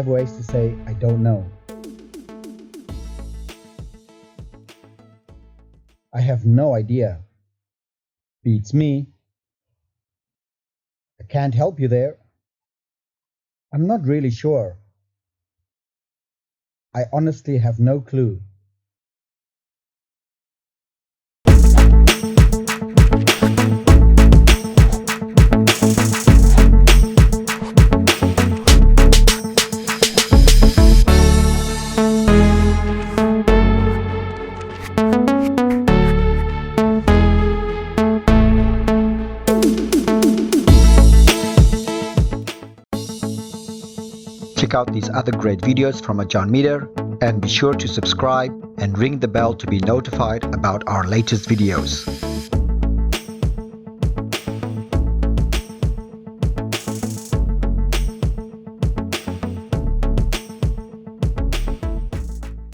5 ways to say I don't know. I have no idea. Beats me. I can't help you there. I'm not really sure. I honestly have no clue. Check out these other great videos from Ajarn Mieder and be sure to subscribe and ring the bell to be notified about our latest videos.